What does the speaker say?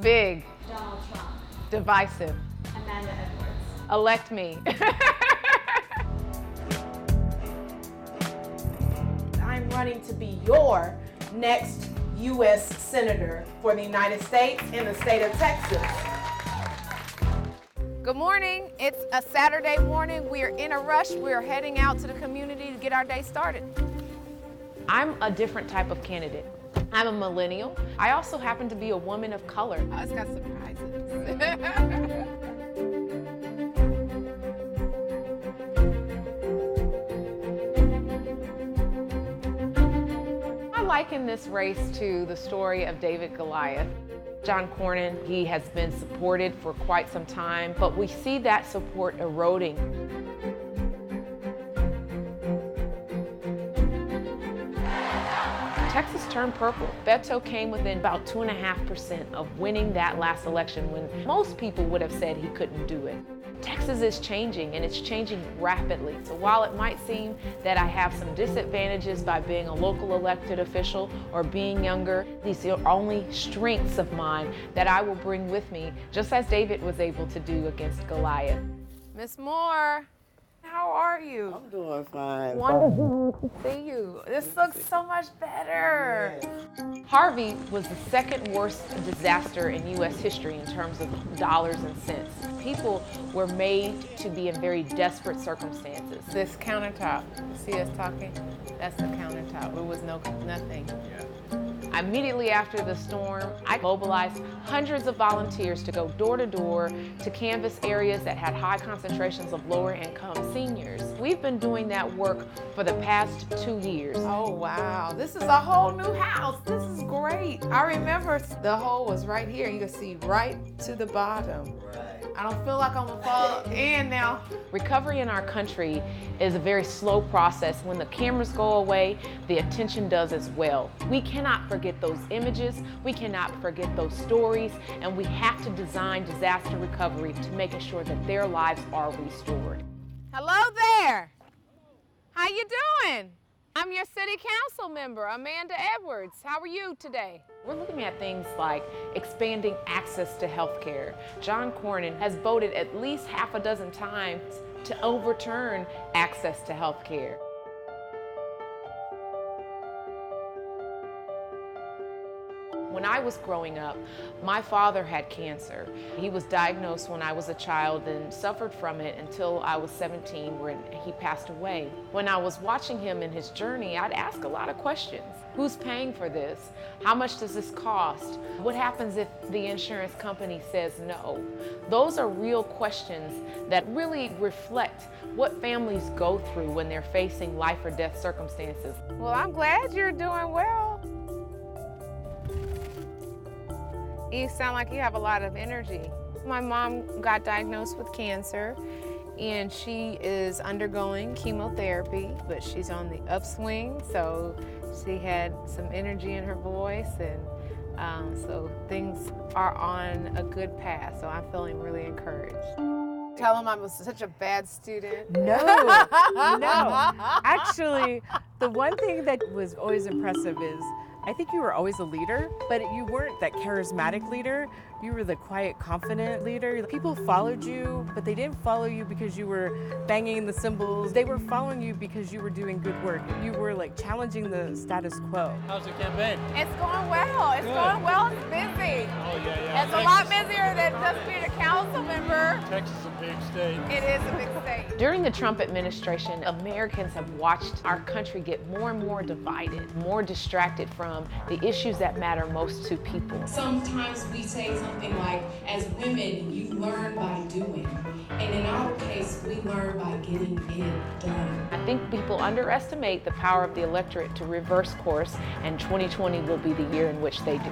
Big. Donald Trump. Divisive. Amanda Edwards. Elect me. I'm running to be your next U.S. Senator for the United States in the state of Texas. Good morning. It's a Saturday morning. We are in a rush. We are heading out to the community to get our day started. I'm a different type of candidate. I'm a millennial. I also happen to be a woman of color. It's got surprises. I liken this race to the story of David Goliath. John Cornyn, he has been supported for quite some time, but we see that support eroding. Texas turned purple. Beto came within about 2.5% of winning that last election when most people would have said he couldn't do it. Texas is changing, and it's changing rapidly. So while it might seem that I have some disadvantages by being a local elected official or being younger, these are only strengths of mine that I will bring with me, just as David was able to do against Goliath. Miss Moore, how are you? I'm doing fine. Wonderful to see you. This looks so much better. Yes. Harvey was the second worst disaster in U.S. history in terms of dollars and cents. People were made to be in very desperate circumstances. This countertop, see us talking? That's the countertop. There was nothing. Yeah. Immediately after the storm, I mobilized hundreds of volunteers to go door to door to canvass areas that had high concentrations of lower income seniors. We've been doing that work for the past 2 years. Oh wow, this is a whole new house. This is great. I remember the hole was right here. You can see right to the bottom. I don't feel like I'm gonna fall in now. Recovery in our country is a very slow process. When the cameras go away, the attention does as well. We cannot forget those images, we cannot forget those stories, and we have to design disaster recovery to make sure that their lives are restored. Hello there. How you doing? I'm your city council member, Amanda Edwards. How are you today? We're looking at things like expanding access to health care. John Cornyn has voted at least half a dozen times to overturn access to health care. When I was growing up, my father had cancer. He was diagnosed when I was a child and suffered from it until I was 17 when he passed away. When I was watching him in his journey, I'd ask a lot of questions. Who's paying for this? How much does this cost? What happens if the insurance company says no? Those are real questions that really reflect what families go through when they're facing life or death circumstances. Well, I'm glad you're doing well. You sound like you have a lot of energy. My mom got diagnosed with cancer, and she is undergoing chemotherapy, but she's on the upswing, so she had some energy in her voice, and so things are on a good path, so I'm feeling really encouraged. Tell them I was such a bad student. No, no. Actually, the one thing that was always impressive is I think you were always a leader, but you weren't that charismatic leader. You were the quiet, confident leader. People followed you, but they didn't follow you because you were banging the cymbals. They were following you because you were doing good work. You were like challenging the status quo. How's the campaign? It's going well. It's going well. It's busy. Oh, yeah. It's a lot busier than just being a council member. Texas is a big state. It is a big state. During the Trump administration, Americans have watched our country get more and more divided, more distracted from the issues that matter most to people. Sometimes we say something like, as women, you learn by doing. And in our case, we learn by getting it done. I think people underestimate the power of the electorate to reverse course, and 2020 will be the year in which they do.